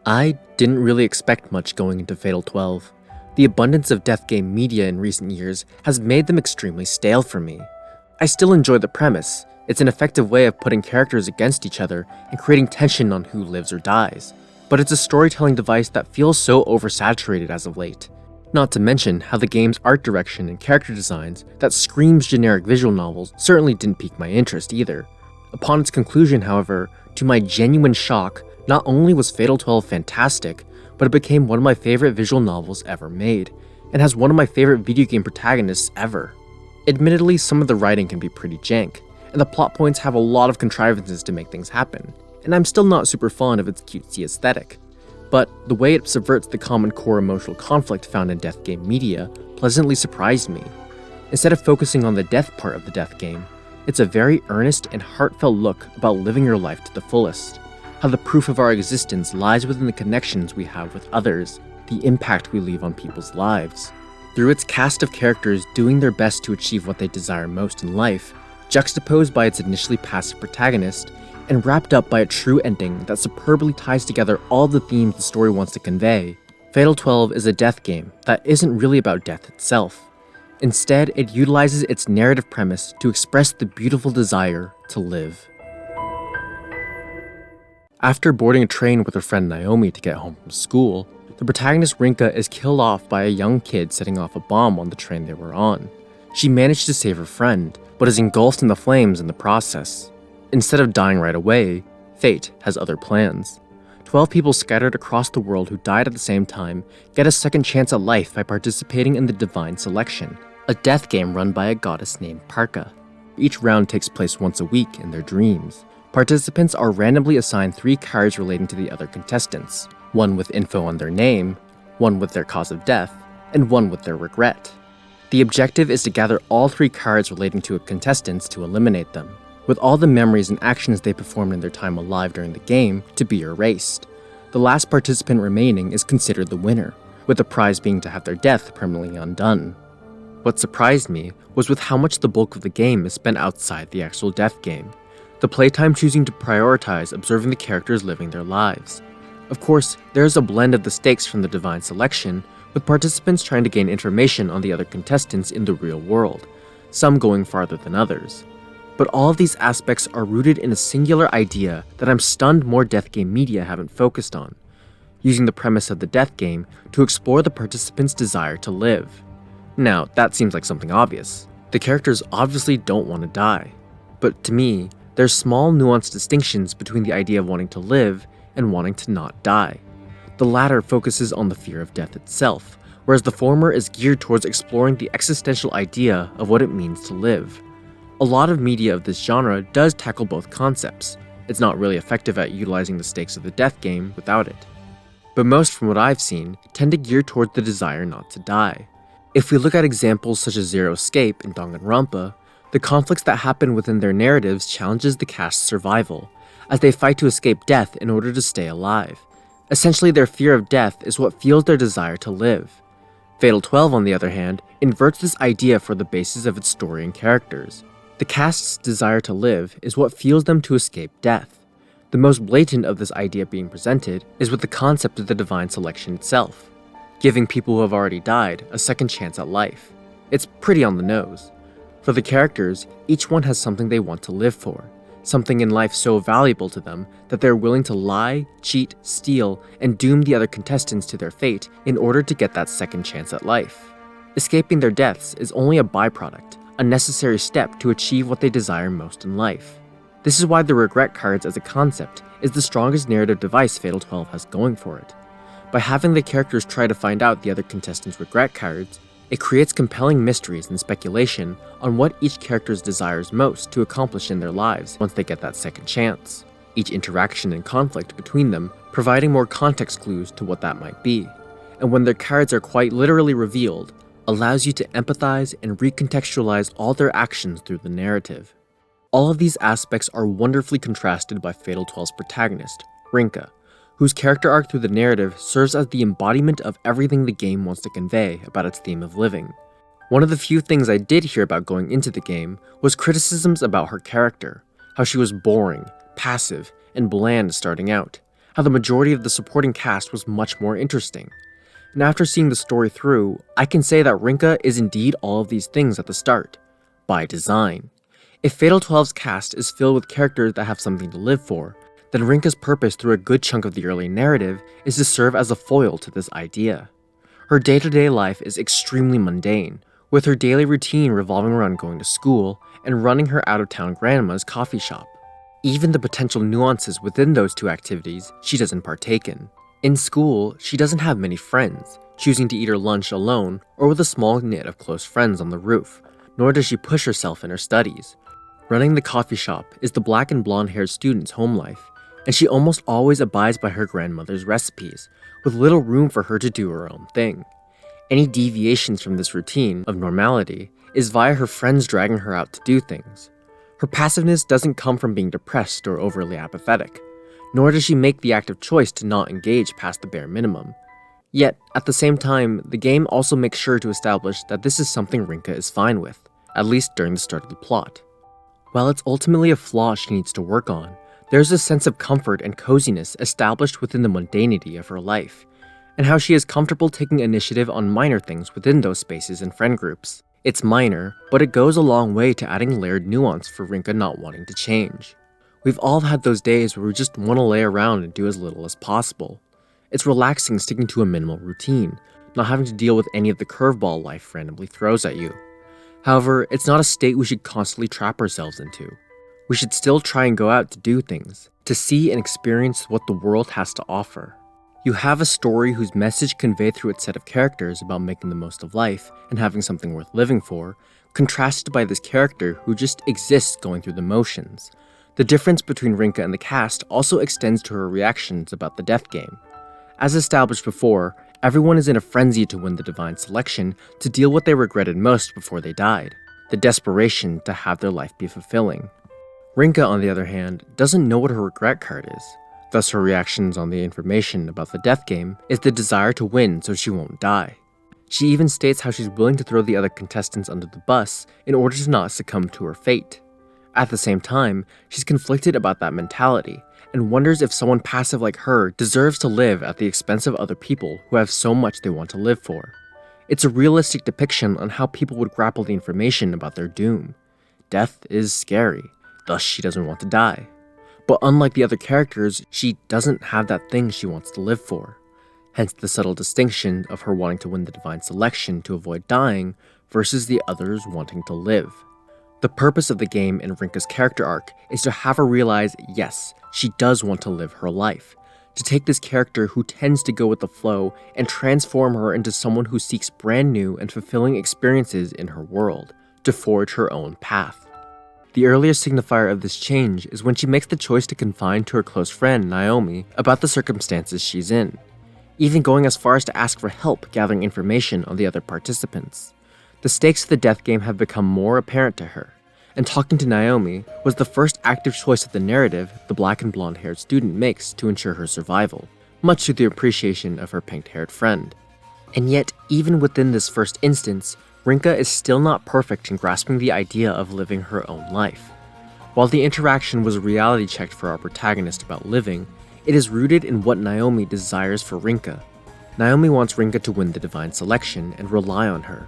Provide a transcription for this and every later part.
I didn't really expect much going into Fatal 12. The abundance of death game media in recent years has made them extremely stale for me. I still enjoy the premise. It's an effective way of putting characters against each other and creating tension on who lives or dies. But it's a storytelling device that feels so oversaturated as of late. Not to mention how the game's art direction and character designs that screams generic visual novels certainly didn't pique my interest either. Upon its conclusion, however, to my genuine shock, not only was Fatal 12 fantastic, but it became one of my favorite visual novels ever made, and has one of my favorite video game protagonists ever. Admittedly, some of the writing can be pretty jank, and the plot points have a lot of contrivances to make things happen, and I'm still not super fond of its cutesy aesthetic. But the way it subverts the common core emotional conflict found in death game media pleasantly surprised me. Instead of focusing on the death part of the death game, it's a very earnest and heartfelt look about living your life to the fullest. How the proof of our existence lies within the connections we have with others, the impact we leave on people's lives. Through its cast of characters doing their best to achieve what they desire most in life, juxtaposed by its initially passive protagonist, and wrapped up by a true ending that superbly ties together all the themes the story wants to convey, Fatal 12 is a death game that isn't really about death itself. Instead, it utilizes its narrative premise to express the beautiful desire to live. After boarding a train with her friend Naomi to get home from school, the protagonist Rinka is killed off by a young kid setting off a bomb on the train they were on. She managed to save her friend, but is engulfed in the flames in the process. Instead of dying right away, fate has other plans. 12 people scattered across the world who died at the same time get a second chance at life by participating in the Divine Selection, a death game run by a goddess named Parka. Each round takes place once a week in their dreams. Participants are randomly assigned 3 cards relating to the other contestants, one with info on their name, one with their cause of death, and one with their regret. The objective is to gather all 3 cards relating to a contestant to eliminate them, with all the memories and actions they performed in their time alive during the game to be erased. The last participant remaining is considered the winner, with the prize being to have their death permanently undone. What surprised me was with how much the bulk of the game is spent outside the actual death game, the playtime choosing to prioritize observing the characters living their lives. Of course, there is a blend of the stakes from the Divine Selection, with participants trying to gain information on the other contestants in the real world, some going farther than others. But all of these aspects are rooted in a singular idea that I'm stunned more death game media haven't focused on, using the premise of the death game to explore the participants' desire to live. Now, that seems like something obvious. The characters obviously don't want to die. But to me, there's small nuanced distinctions between the idea of wanting to live and wanting to not die. The latter focuses on the fear of death itself, whereas the former is geared towards exploring the existential idea of what it means to live. A lot of media of this genre does tackle both concepts. It's not really effective at utilizing the stakes of the death game without it. But most from what I've seen tend to gear towards the desire not to die. If we look at examples such as Zero Escape and Danganronpa, the conflicts that happen within their narratives challenges the cast's survival, as they fight to escape death in order to stay alive. Essentially, their fear of death is what fuels their desire to live. Fatal 12, on the other hand, inverts this idea for the basis of its story and characters. The cast's desire to live is what fuels them to escape death. The most blatant of this idea being presented is with the concept of the Divine Selection itself, giving people who have already died a second chance at life. It's pretty on the nose. For the characters, each one has something they want to live for, something in life so valuable to them that they're willing to lie, cheat, steal, and doom the other contestants to their fate in order to get that second chance at life. Escaping their deaths is only a byproduct, a necessary step to achieve what they desire most in life. This is why the regret cards as a concept is the strongest narrative device Fatal 12 has going for it. By having the characters try to find out the other contestants' regret cards, it creates compelling mysteries and speculation on what each character desires most to accomplish in their lives once they get that second chance, each interaction and conflict between them providing more context clues to what that might be, and when their cards are quite literally revealed, allows you to empathize and recontextualize all their actions through the narrative. All of these aspects are wonderfully contrasted by Fatal 12's protagonist, Rinka, whose character arc through the narrative serves as the embodiment of everything the game wants to convey about its theme of living. One of the few things I did hear about going into the game was criticisms about her character, how she was boring, passive, and bland starting out, how the majority of the supporting cast was much more interesting. And after seeing the story through, I can say that Rinka is indeed all of these things at the start, by design. If Fatal 12's cast is filled with characters that have something to live for, then Rinka's purpose through a good chunk of the early narrative is to serve as a foil to this idea. Her day-to-day life is extremely mundane, with her daily routine revolving around going to school and running her out-of-town grandma's coffee shop. Even the potential nuances within those two activities she doesn't partake in. In school, she doesn't have many friends, choosing to eat her lunch alone or with a small knit of close friends on the roof, nor does she push herself in her studies. Running the coffee shop is the black and blonde-haired student's home life, and she almost always abides by her grandmother's recipes, with little room for her to do her own thing. Any deviations from this routine of normality is via her friends dragging her out to do things. Her passiveness doesn't come from being depressed or overly apathetic, nor does she make the active choice to not engage past the bare minimum. Yet, at the same time, the game also makes sure to establish that this is something Rinka is fine with, at least during the start of the plot. While it's ultimately a flaw she needs to work on, there's a sense of comfort and coziness established within the mundanity of her life, and how she is comfortable taking initiative on minor things within those spaces and friend groups. It's minor, but it goes a long way to adding layered nuance for Rinka not wanting to change. We've all had those days where we just want to lay around and do as little as possible. It's relaxing sticking to a minimal routine, not having to deal with any of the curveball life randomly throws at you. However, it's not a state we should constantly trap ourselves into. We should still try and go out to do things, to see and experience what the world has to offer. You have a story whose message conveyed through its set of characters about making the most of life and having something worth living for, contrasted by this character who just exists going through the motions. The difference between Rinka and the cast also extends to her reactions about the death game. As established before, everyone is in a frenzy to win the divine selection to deal what they regretted most before they died, the desperation to have their life be fulfilling. Rinka, on the other hand, doesn't know what her regret card is. Thus, her reactions on the information about the death game is the desire to win so she won't die. She even states how she's willing to throw the other contestants under the bus in order to not succumb to her fate. At the same time, she's conflicted about that mentality and wonders if someone passive like her deserves to live at the expense of other people who have so much they want to live for. It's a realistic depiction on how people would grapple the information about their doom. Death is scary. Thus, she doesn't want to die. But unlike the other characters, she doesn't have that thing she wants to live for. Hence the subtle distinction of her wanting to win the divine selection to avoid dying versus the others wanting to live. The purpose of the game and Rinka's character arc is to have her realize, yes, she does want to live her life. To take this character who tends to go with the flow and transform her into someone who seeks brand new and fulfilling experiences in her world, to forge her own path. The earliest signifier of this change is when she makes the choice to confide to her close friend, Naomi, about the circumstances she's in, even going as far as to ask for help gathering information on the other participants. The stakes of the death game have become more apparent to her, and talking to Naomi was the first active choice of the narrative the black and blonde-haired student makes to ensure her survival, much to the appreciation of her pink-haired friend. And yet, even within this first instance, Rinka is still not perfect in grasping the idea of living her own life. While the interaction was a reality check for our protagonist about living, it is rooted in what Naomi desires for Rinka. Naomi wants Rinka to win the divine selection and rely on her.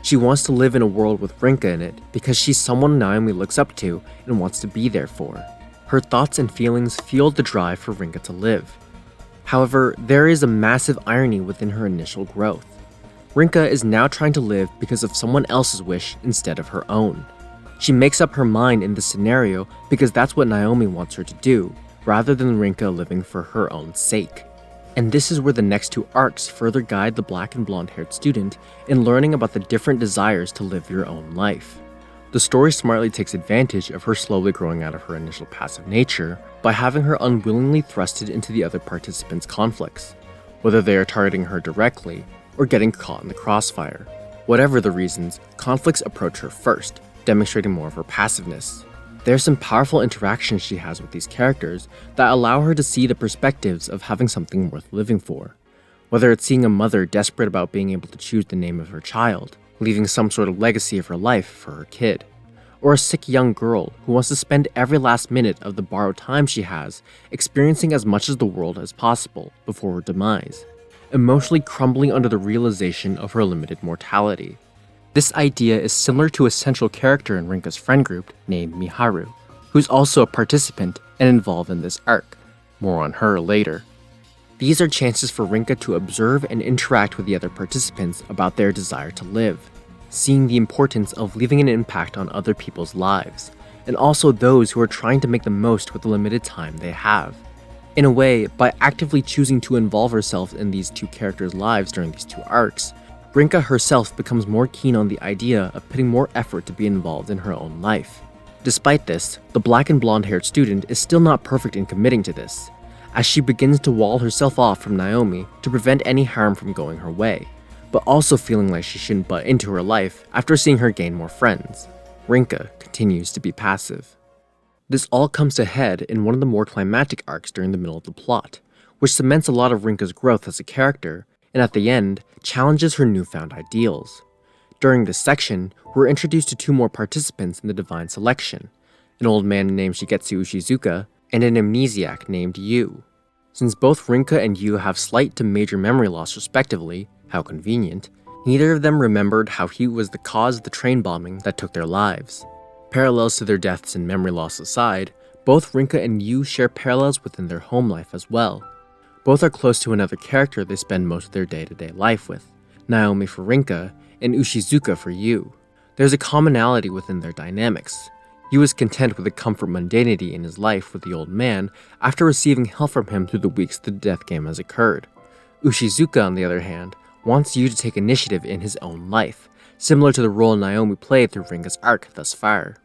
She wants to live in a world with Rinka in it because she's someone Naomi looks up to and wants to be there for. Her thoughts and feelings fueled the drive for Rinka to live. However, there is a massive irony within her initial growth. Rinka is now trying to live because of someone else's wish instead of her own. She makes up her mind in this scenario because that's what Naomi wants her to do, rather than Rinka living for her own sake. And this is where the next two arcs further guide the black and blonde-haired student in learning about the different desires to live your own life. The story smartly takes advantage of her slowly growing out of her initial passive nature by having her unwillingly thrusted into the other participants' conflicts, whether they are targeting her directly or getting caught in the crossfire. Whatever the reasons, conflicts approach her first, demonstrating more of her passiveness. There's some powerful interactions she has with these characters that allow her to see the perspectives of having something worth living for. Whether it's seeing a mother desperate about being able to choose the name of her child, leaving some sort of legacy of her life for her kid, or a sick young girl who wants to spend every last minute of the borrowed time she has experiencing as much of the world as possible before her demise, emotionally crumbling under the realization of her limited mortality. This idea is similar to a central character in Rinka's friend group named Miharu, who's also a participant and involved in this arc. More on her later. These are chances for Rinka to observe and interact with the other participants about their desire to live, seeing the importance of leaving an impact on other people's lives, and also those who are trying to make the most with the limited time they have. In a way, by actively choosing to involve herself in these two characters' lives during these two arcs, Rinka herself becomes more keen on the idea of putting more effort to be involved in her own life. Despite this, the black and blonde-haired student is still not perfect in committing to this, as she begins to wall herself off from Naomi to prevent any harm from going her way, but also feeling like she shouldn't butt into her life after seeing her gain more friends. Rinka continues to be passive. This all comes to head in one of the more climactic arcs during the middle of the plot, which cements a lot of Rinka's growth as a character, and at the end, challenges her newfound ideals. During this section, we're introduced to two more participants in the Divine Selection, an old man named Shigetsu Ushizuka, and an amnesiac named Yu. Since both Rinka and Yu have slight to major memory loss respectively, how convenient, neither of them remembered how he was the cause of the train bombing that took their lives. Parallels to their deaths and memory loss aside, both Rinka and Yu share parallels within their home life as well. Both are close to another character they spend most of their day-to-day life with, Naomi for Rinka and Ushizuka for Yu. There's a commonality within their dynamics. Yu is content with the comfort mundanity in his life with the old man after receiving help from him through the weeks the death game has occurred. Ushizuka, on the other hand, wants Yu to take initiative in his own life, similar to the role Naomi played through Rinka's arc thus far.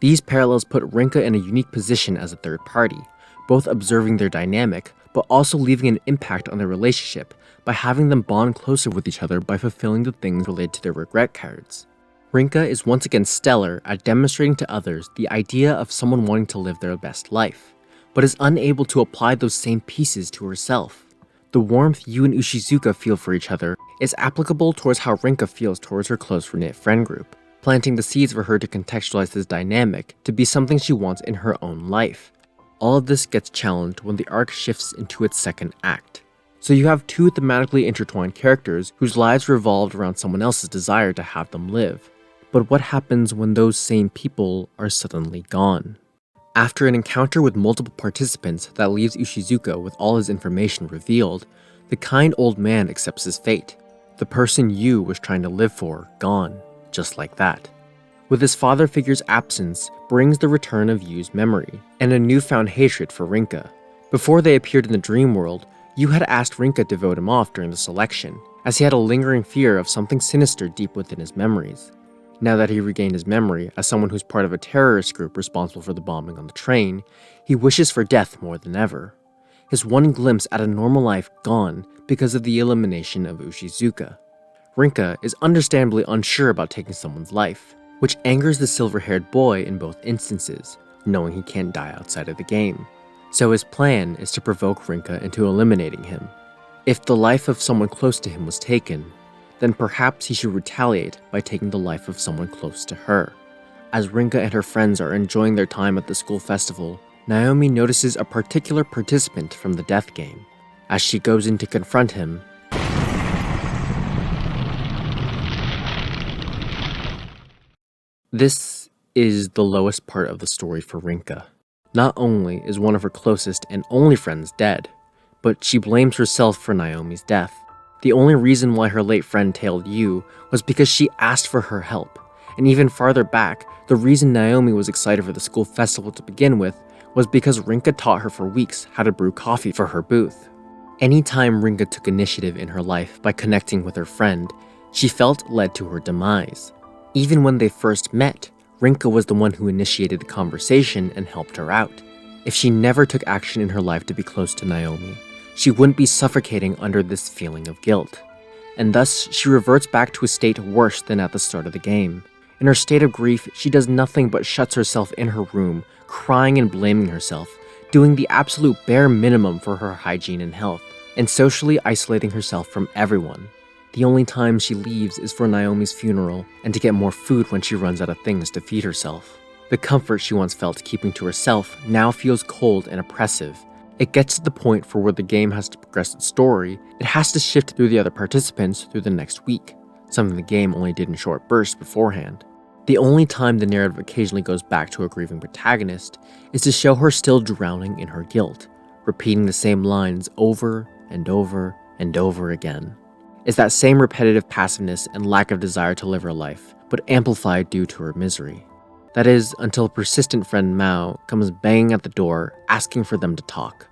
These parallels put Rinka in a unique position as a third party, both observing their dynamic, but also leaving an impact on their relationship by having them bond closer with each other by fulfilling the things related to their regret cards. Rinka is once again stellar at demonstrating to others the idea of someone wanting to live their best life, but is unable to apply those same pieces to herself. The warmth Yu and Ushizuka feel for each other is applicable towards how Rinka feels towards her close-knit friend group, planting the seeds for her to contextualize this dynamic to be something she wants in her own life. All of this gets challenged when the arc shifts into its second act. So you have two thematically intertwined characters whose lives revolved around someone else's desire to have them live. But what happens when those same people are suddenly gone? After an encounter with multiple participants that leaves Ushizuka with all his information revealed, the kind old man accepts his fate. The person Yu was trying to live for, gone, just like that. With his father figure's absence brings the return of Yu's memory, and a newfound hatred for Rinka. Before they appeared in the dream world, Yu had asked Rinka to vote him off during the selection, as he had a lingering fear of something sinister deep within his memories. Now that he regained his memory as someone who's part of a terrorist group responsible for the bombing on the train, he wishes for death more than ever. His one glimpse at a normal life gone because of the elimination of Ushizuka. Rinka is understandably unsure about taking someone's life, which angers the silver-haired boy in both instances, knowing he can't die outside of the game. So his plan is to provoke Rinka into eliminating him. If the life of someone close to him was taken, then perhaps he should retaliate by taking the life of someone close to her. As Rinka and her friends are enjoying their time at the school festival, Naomi notices a particular participant from the death game. As she goes in to confront him, this is the lowest part of the story for Rinka. Not only is one of her closest and only friends dead, but she blames herself for Naomi's death. The only reason why her late friend tailed Yu was because she asked for her help. And even farther back, the reason Naomi was excited for the school festival to begin with was because Rinka taught her for weeks how to brew coffee for her booth. Anytime Rinka took initiative in her life by connecting with her friend, she felt led to her demise. Even when they first met, Rinka was the one who initiated the conversation and helped her out. If she never took action in her life to be close to Naomi, she wouldn't be suffocating under this feeling of guilt. And thus, she reverts back to a state worse than at the start of the game. In her state of grief, she does nothing but shuts herself in her room, crying and blaming herself, doing the absolute bare minimum for her hygiene and health, and socially isolating herself from everyone. The only time she leaves is for Naomi's funeral and to get more food when she runs out of things to feed herself. The comfort she once felt keeping to herself now feels cold and oppressive. It gets to the point for where the game has to progress its story, it has to shift through the other participants through the next week, something the game only did in short bursts beforehand. The only time the narrative occasionally goes back to a grieving protagonist is to show her still drowning in her guilt, repeating the same lines over and over and over again. It's that same repetitive passiveness and lack of desire to live her life, but amplified due to her misery. That is, until persistent friend Mao comes banging at the door, asking for them to talk.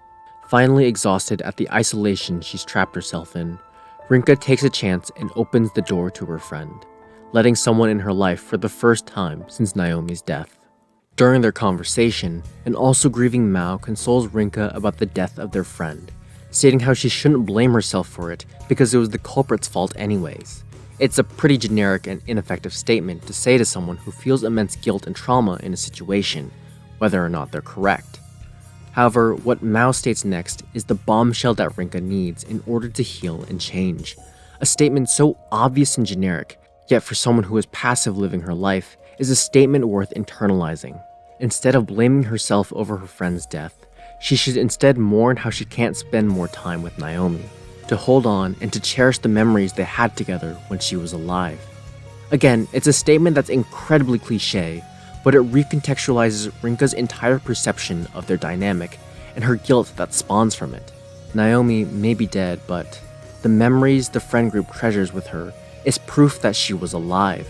Finally exhausted at the isolation she's trapped herself in, Rinka takes a chance and opens the door to her friend, letting someone in her life for the first time since Naomi's death. During their conversation, an also grieving Mao consoles Rinka about the death of their friend, stating how she shouldn't blame herself for it because it was the culprit's fault anyways. It's a pretty generic and ineffective statement to say to someone who feels immense guilt and trauma in a situation, whether or not they're correct. However, what Mao states next is the bombshell that Rinka needs in order to heal and change. A statement so obvious and generic, yet for someone who is passive living her life, is a statement worth internalizing. Instead of blaming herself over her friend's death, she should instead mourn how she can't spend more time with Naomi, to hold on and to cherish the memories they had together when she was alive. Again, it's a statement that's incredibly cliche, but it recontextualizes Rinka's entire perception of their dynamic and her guilt that spawns from it. Naomi may be dead, but the memories the friend group treasures with her is proof that she was alive.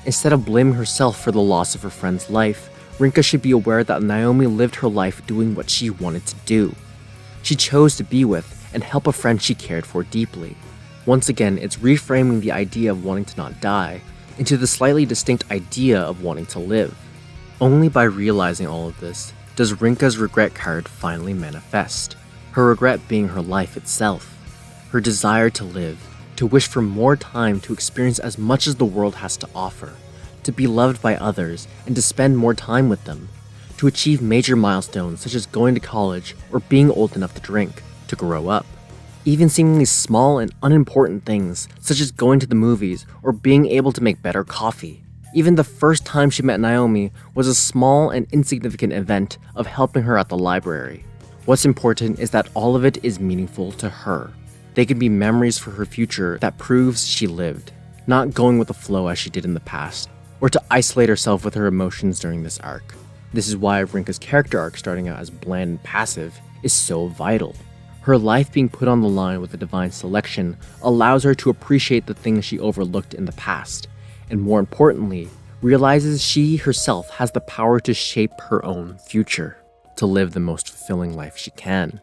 Instead of blaming herself for the loss of her friend's life, Rinka should be aware that Naomi lived her life doing what she wanted to do. She chose to be with and help a friend she cared for deeply. Once again, it's reframing the idea of wanting to not die into the slightly distinct idea of wanting to live. Only by realizing all of this does Rinka's regret card finally manifest, her regret being her life itself, her desire to live, to wish for more time to experience as much as the world has to offer, to be loved by others and to spend more time with them, to achieve major milestones such as going to college or being old enough to drink, to grow up. Even seemingly small and unimportant things, such as going to the movies or being able to make better coffee. Even the first time she met Naomi was a small and insignificant event of helping her at the library. What's important is that all of it is meaningful to her. They can be memories for her future that proves she lived, not going with the flow as she did in the past, or to isolate herself with her emotions during this arc. This is why Rinka's character arc, starting out as bland and passive, is so vital. Her life being put on the line with a divine selection allows her to appreciate the things she overlooked in the past, and more importantly, realizes she herself has the power to shape her own future, to live the most fulfilling life she can.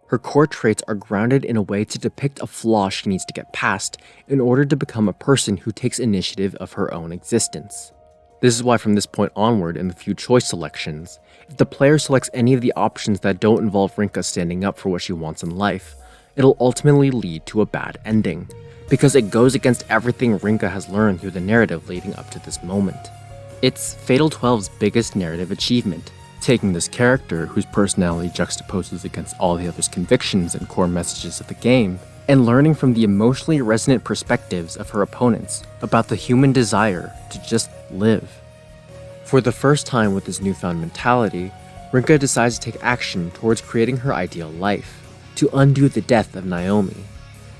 Her core traits are grounded in a way to depict a flaw she needs to get past in order to become a person who takes initiative of her own existence. This is why from this point onward in the few choice selections, if the player selects any of the options that don't involve Rinka standing up for what she wants in life, it'll ultimately lead to a bad ending, because it goes against everything Rinka has learned through the narrative leading up to this moment. It's Fatal 12's biggest narrative achievement, taking this character whose personality juxtaposes against all the others' convictions and core messages of the game, and learning from the emotionally resonant perspectives of her opponents about the human desire to just live. For the first time with this newfound mentality, Rinka decides to take action towards creating her ideal life, to undo the death of Naomi.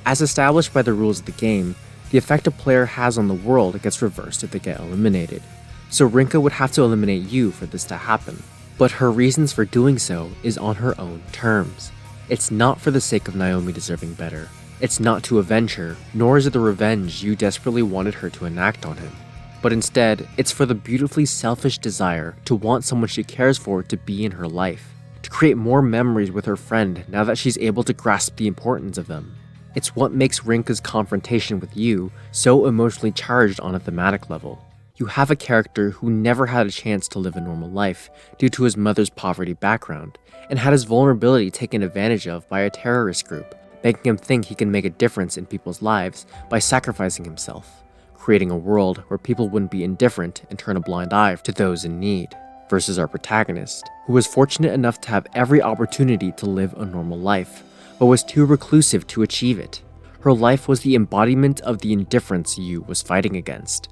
As established by the rules of the game, the effect a player has on the world gets reversed if they get eliminated, so Rinka would have to eliminate you for this to happen. But her reasons for doing so is on her own terms. It's not for the sake of Naomi deserving better. It's not to avenge her, nor is it the revenge you desperately wanted her to enact on him. But instead, it's for the beautifully selfish desire to want someone she cares for to be in her life, to create more memories with her friend now that she's able to grasp the importance of them. It's what makes Rinka's confrontation with you so emotionally charged on a thematic level. You have a character who never had a chance to live a normal life due to his mother's poverty background, and had his vulnerability taken advantage of by a terrorist group, making him think he can make a difference in people's lives by sacrificing himself, creating a world where people wouldn't be indifferent and turn a blind eye to those in need, versus our protagonist, who was fortunate enough to have every opportunity to live a normal life, but was too reclusive to achieve it. Her life was the embodiment of the indifference Yu was fighting against.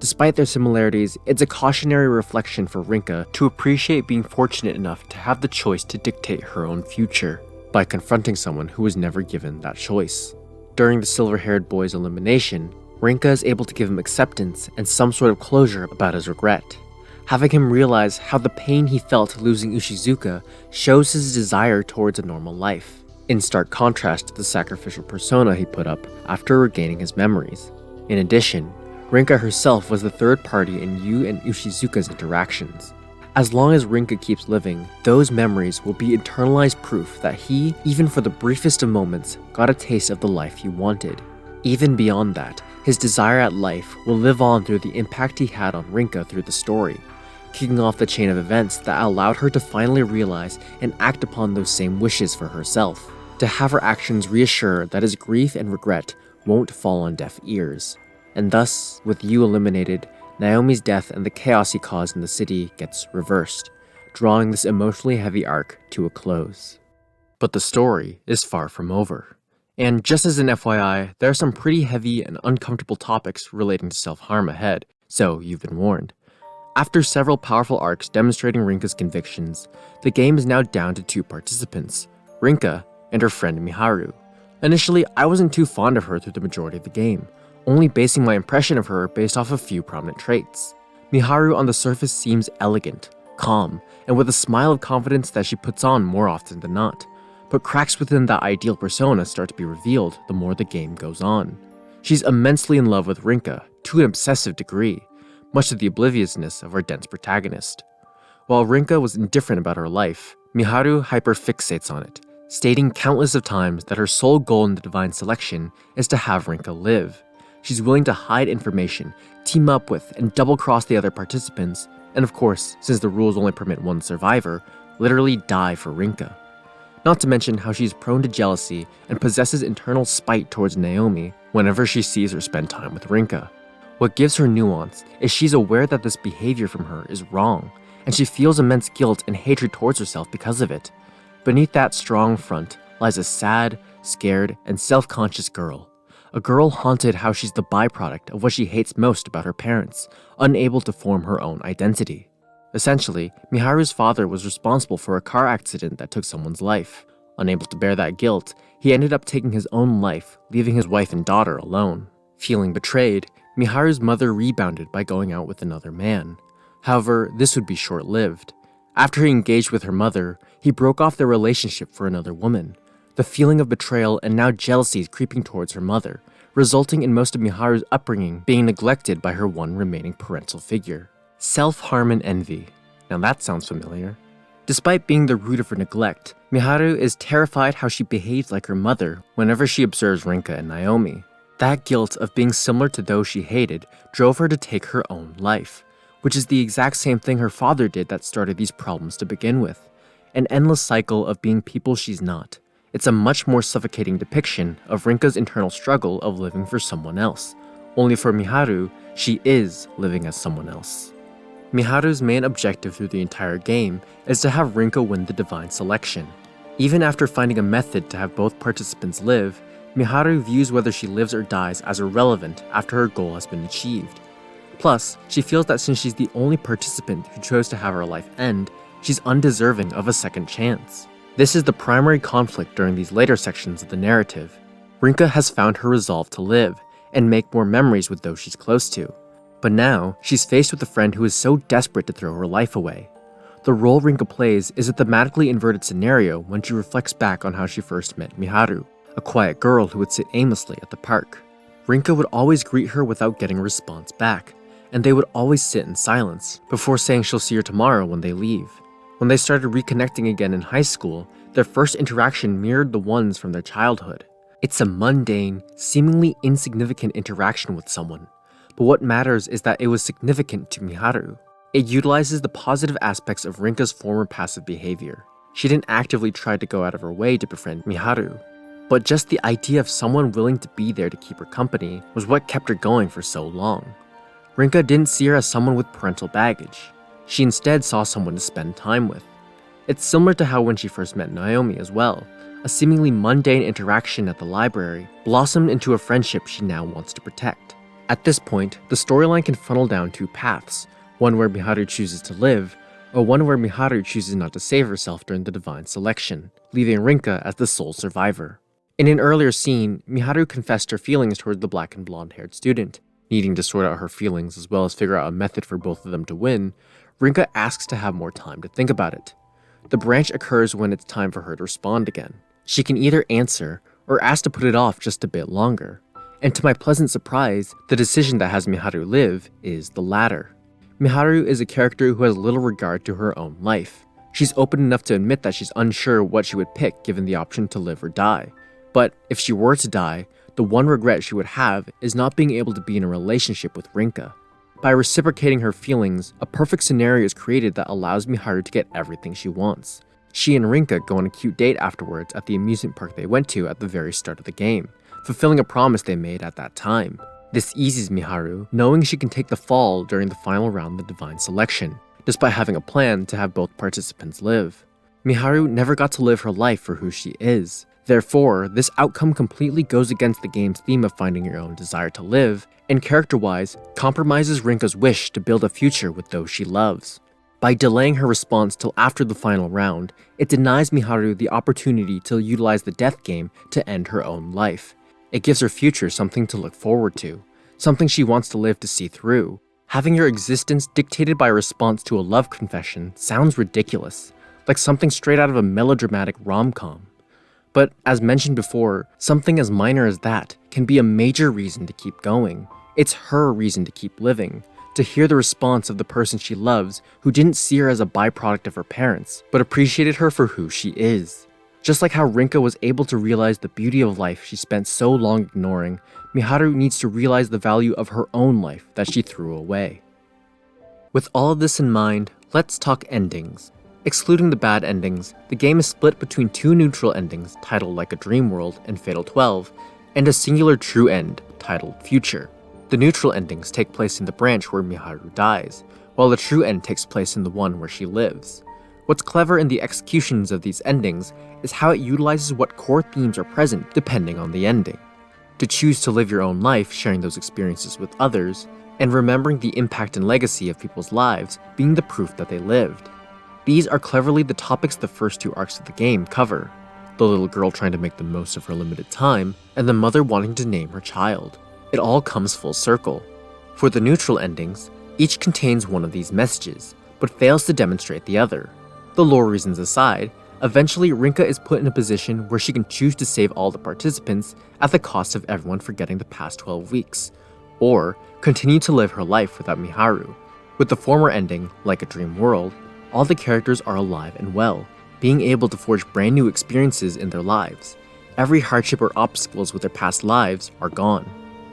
Despite their similarities, it's a cautionary reflection for Rinka to appreciate being fortunate enough to have the choice to dictate her own future by confronting someone who was never given that choice. During the silver-haired boy's elimination, Rinka is able to give him acceptance and some sort of closure about his regret, having him realize how the pain he felt losing Ushizuka shows his desire towards a normal life, in stark contrast to the sacrificial persona he put up after regaining his memories. In addition, Rinka herself was the third party in Yu and Ushizuka's interactions. As long as Rinka keeps living, those memories will be internalized proof that he, even for the briefest of moments, got a taste of the life he wanted. Even beyond that, his desire at life will live on through the impact he had on Rinka through the story, kicking off the chain of events that allowed her to finally realize and act upon those same wishes for herself, to have her actions reassure that his grief and regret won't fall on deaf ears. And thus, with Yu eliminated, Naomi's death and the chaos he caused in the city gets reversed, drawing this emotionally heavy arc to a close. But the story is far from over. And just as an FYI, there are some pretty heavy and uncomfortable topics relating to self-harm ahead, so you've been warned. After several powerful arcs demonstrating Rinka's convictions, the game is now down to 2 participants, Rinka and her friend Miharu. Initially, I wasn't too fond of her through the majority of the game, only basing my impression of her based off a few prominent traits. Miharu on the surface seems elegant, calm, and with a smile of confidence that she puts on more often than not, but cracks within that ideal persona start to be revealed the more the game goes on. She's immensely in love with Rinka, to an obsessive degree, much to the obliviousness of our dense protagonist. While Rinka was indifferent about her life, Miharu hyperfixates on it, stating countless of times that her sole goal in the divine selection is to have Rinka live. She's willing to hide information, team up with, and double-cross the other participants, and of course, since the rules only permit one survivor, literally die for Rinka. Not to mention how she's prone to jealousy and possesses internal spite towards Naomi whenever she sees her spend time with Rinka. What gives her nuance is she's aware that this behavior from her is wrong, and she feels immense guilt and hatred towards herself because of it. Beneath that strong front lies a sad, scared, and self-conscious girl. A girl haunted how she's the byproduct of what she hates most about her parents, unable to form her own identity. Essentially, Miharu's father was responsible for a car accident that took someone's life. Unable to bear that guilt, he ended up taking his own life, leaving his wife and daughter alone. Feeling betrayed, Miharu's mother rebounded by going out with another man. However, this would be short-lived. After he engaged with her mother, he broke off their relationship for another woman. The feeling of betrayal and now jealousy is creeping towards her mother, resulting in most of Miharu's upbringing being neglected by her one remaining parental figure. Self-harm and envy. Now that sounds familiar. Despite being the root of her neglect, Miharu is terrified how she behaves like her mother whenever she observes Rinka and Naomi. That guilt of being similar to those she hated drove her to take her own life, which is the exact same thing her father did that started these problems to begin with. An endless cycle of being people she's not. It's a much more suffocating depiction of Rinka's internal struggle of living for someone else. Only for Miharu, she is living as someone else. Miharu's main objective through the entire game is to have Rinka win the divine selection. Even after finding a method to have both participants live, Miharu views whether she lives or dies as irrelevant after her goal has been achieved. Plus, she feels that since she's the only participant who chose to have her life end, she's undeserving of a second chance. This is the primary conflict during these later sections of the narrative. Rinka has found her resolve to live and make more memories with those she's close to. But now, she's faced with a friend who is so desperate to throw her life away. The role Rinka plays is a thematically inverted scenario when she reflects back on how she first met Miharu, a quiet girl who would sit aimlessly at the park. Rinka would always greet her without getting a response back, and they would always sit in silence, before saying she'll see her tomorrow when they leave. When they started reconnecting again in high school, their first interaction mirrored the ones from their childhood. It's a mundane, seemingly insignificant interaction with someone, but what matters is that it was significant to Miharu. It utilizes the positive aspects of Rinka's former passive behavior. She didn't actively try to go out of her way to befriend Miharu, but just the idea of someone willing to be there to keep her company was what kept her going for so long. Rinka didn't see her as someone with parental baggage. She instead saw someone to spend time with. It's similar to how when she first met Naomi as well, A seemingly mundane interaction at the library blossomed into a friendship she now wants to protect. At this point, the storyline can funnel down two paths, one where Miharu chooses to live, or one where Miharu chooses not to save herself during the divine selection, leaving Rinka as the sole survivor. In an earlier scene, Miharu confessed her feelings toward the black and blonde-haired student. Needing to sort out her feelings as well as figure out a method for both of them to win, Rinka asks to have more time to think about it. The branch occurs when it's time for her to respond again. She can either answer or ask to put it off just a bit longer. And to my pleasant surprise, the decision that has Miharu live is the latter. Miharu is a character who has little regard to her own life. She's open enough to admit that she's unsure what she would pick given the option to live or die. But if she were to die, the one regret she would have is not being able to be in a relationship with Rinka. By reciprocating her feelings, a perfect scenario is created that allows Miharu to get everything she wants. She and Rinka go on a cute date afterwards at the amusement park they went to at the very start of the game, fulfilling a promise they made at that time. This eases Miharu, knowing she can take the fall during the final round of the divine selection, despite having a plan to have both participants live. Miharu never got to live her life for who she is. Therefore, this outcome completely goes against the game's theme of finding your own desire to live, and character-wise, compromises Rinka's wish to build a future with those she loves. By delaying her response till after the final round, it denies Miharu the opportunity to utilize the death game to end her own life. It gives her future something to look forward to, something she wants to live to see through. Having your existence dictated by a response to a love confession sounds ridiculous, like something straight out of a melodramatic rom-com. But as mentioned before, something as minor as that can be a major reason to keep going. It's her reason to keep living, to hear the response of the person she loves who didn't see her as a byproduct of her parents, but appreciated her for who she is. Just like how Rinka was able to realize the beauty of life she spent so long ignoring, Miharu needs to realize the value of her own life that she threw away. With all of this in mind, let's talk endings. Excluding the bad endings, the game is split between two neutral endings titled Like a Dream World and Fatal 12, and a singular true end titled Future. The neutral endings take place in the branch where Miharu dies, while the true end takes place in the one where she lives. What's clever in the executions of these endings is how it utilizes what core themes are present depending on the ending. To choose to live your own life, sharing those experiences with others, and remembering the impact and legacy of people's lives being the proof that they lived. These are cleverly the topics the first two arcs of the game cover, the little girl trying to make the most of her limited time, and the mother wanting to name her child. It all comes full circle. For the neutral endings, each contains one of these messages, but fails to demonstrate the other. The lore reasons aside, eventually Rinka is put in a position where she can choose to save all the participants at the cost of everyone forgetting the past 12 weeks, or continue to live her life without Miharu. With the former ending, Like a Dream World, all the characters are alive and well, being able to forge brand new experiences in their lives. Every hardship or obstacles with their past lives are gone.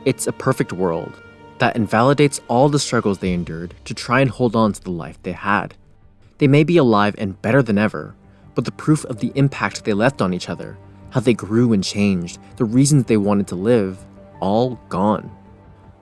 It's a perfect world that invalidates all the struggles they endured to try and hold on to the life they had. They may be alive and better than ever, but the proof of the impact they left on each other, how they grew and changed, the reasons they wanted to live, all gone.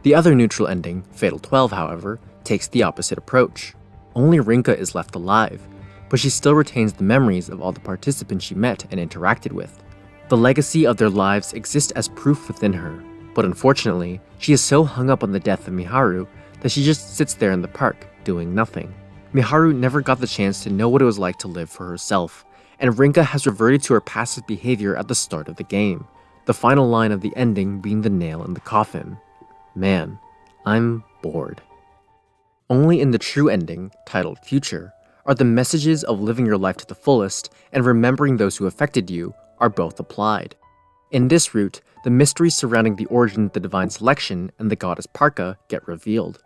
The other neutral ending, Fatal 12, however, takes the opposite approach. Only Rinka is left alive, but she still retains the memories of all the participants she met and interacted with. The legacy of their lives exists as proof within her, but unfortunately, she is so hung up on the death of Miharu that she just sits there in the park, doing nothing. Miharu never got the chance to know what it was like to live for herself, and Rinka has reverted to her passive behavior at the start of the game, the final line of the ending being the nail in the coffin. Man, I'm bored. Only in the true ending, titled Future, are the messages of living your life to the fullest and remembering those who affected you are both applied. In this route, the mysteries surrounding the origin of the divine selection and the goddess Parka get revealed.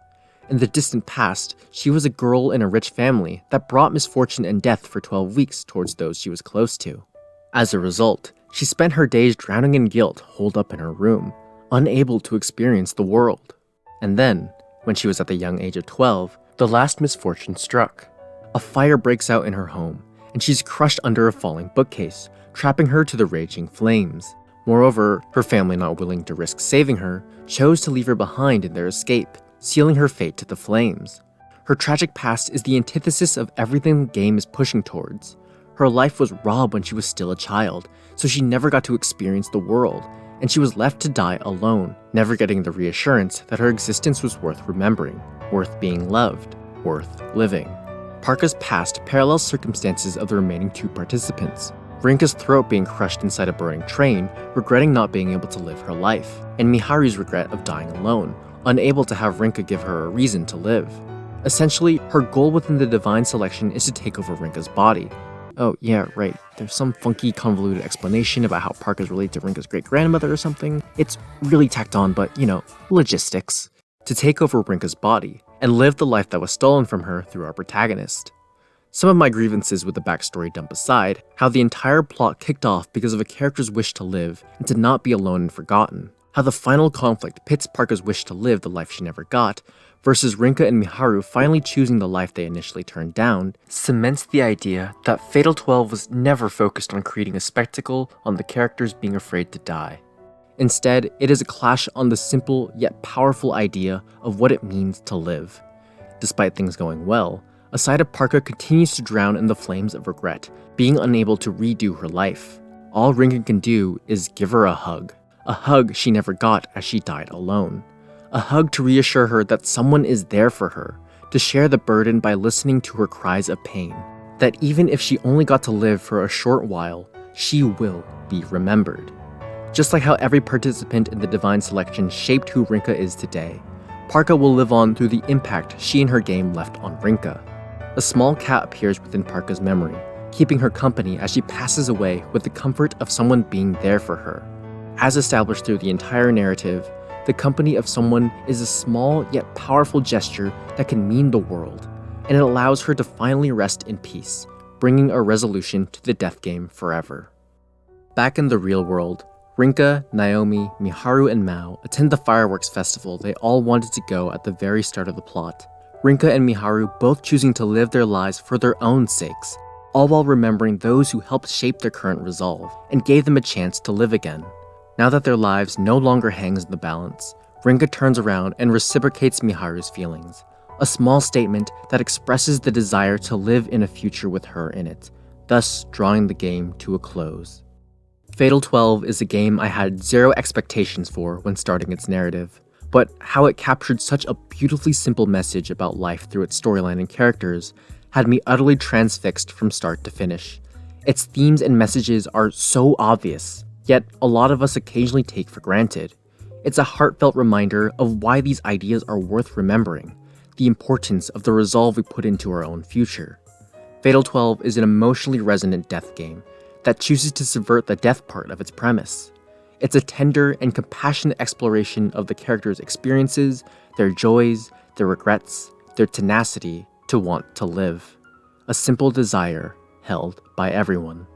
In the distant past, she was a girl in a rich family that brought misfortune and death for 12 weeks towards those she was close to. As a result, she spent her days drowning in guilt holed up in her room, unable to experience the world. And then, when she was at the young age of 12, the last misfortune struck. A fire breaks out in her home, and she's crushed under a falling bookcase, trapping her to the raging flames. Moreover, her family, not willing to risk saving her, chose to leave her behind in their escape, sealing her fate to the flames. Her tragic past is the antithesis of everything the game is pushing towards. Her life was robbed when she was still a child, so she never got to experience the world, and she was left to die alone, never getting the reassurance that her existence was worth remembering, worth being loved, worth living. Parka's past parallels circumstances of the remaining 2 participants. Rinka's throat being crushed inside a burning train, regretting not being able to live her life, and Miharu's regret of dying alone, unable to have Rinka give her a reason to live. Essentially, her goal within the divine selection is to take over Rinka's body. Oh yeah, right, there's some funky convoluted explanation about how Parka's related to Rinka's great-grandmother or something. It's really tacked on, but logistics. To take over Rinka's body, and live the life that was stolen from her through our protagonist. Some of my grievances with the backstory dump aside, how the entire plot kicked off because of a character's wish to live and to not be alone and forgotten. How the final conflict pits Parka's wish to live the life she never got, versus Rinka and Miharu finally choosing the life they initially turned down, cements the idea that Fatal 12 was never focused on creating a spectacle on the characters being afraid to die. Instead, it is a clash on the simple yet powerful idea of what it means to live. Despite things going well, a side of Parka continues to drown in the flames of regret, being unable to redo her life. All Rinka can do is give her a hug she never got as she died alone. A hug to reassure her that someone is there for her, to share the burden by listening to her cries of pain. That even if she only got to live for a short while, she will be remembered. Just like how every participant in the divine selection shaped who Rinka is today, Parka will live on through the impact she and her game left on Rinka. A small cat appears within Parka's memory, keeping her company as she passes away with the comfort of someone being there for her. As established through the entire narrative, the company of someone is a small yet powerful gesture that can mean the world, and it allows her to finally rest in peace, bringing a resolution to the death game forever. Back in the real world, Rinka, Naomi, Miharu, and Mao attend the fireworks festival they all wanted to go at the very start of the plot. Rinka and Miharu both choosing to live their lives for their own sakes, all while remembering those who helped shape their current resolve and gave them a chance to live again. Now that their lives no longer hangs in the balance, Rinka turns around and reciprocates Miharu's feelings, a small statement that expresses the desire to live in a future with her in it, thus drawing the game to a close. Fatal 12 is a game I had zero expectations for when starting its narrative, but how it captured such a beautifully simple message about life through its storyline and characters had me utterly transfixed from start to finish. Its themes and messages are so obvious, yet a lot of us occasionally take for granted. It's a heartfelt reminder of why these ideas are worth remembering, the importance of the resolve we put into our own future. Fatal 12 is an emotionally resonant death game that chooses to subvert the death part of its premise. It's a tender and compassionate exploration of the characters' experiences, their joys, their regrets, their tenacity to want to live. A simple desire held by everyone.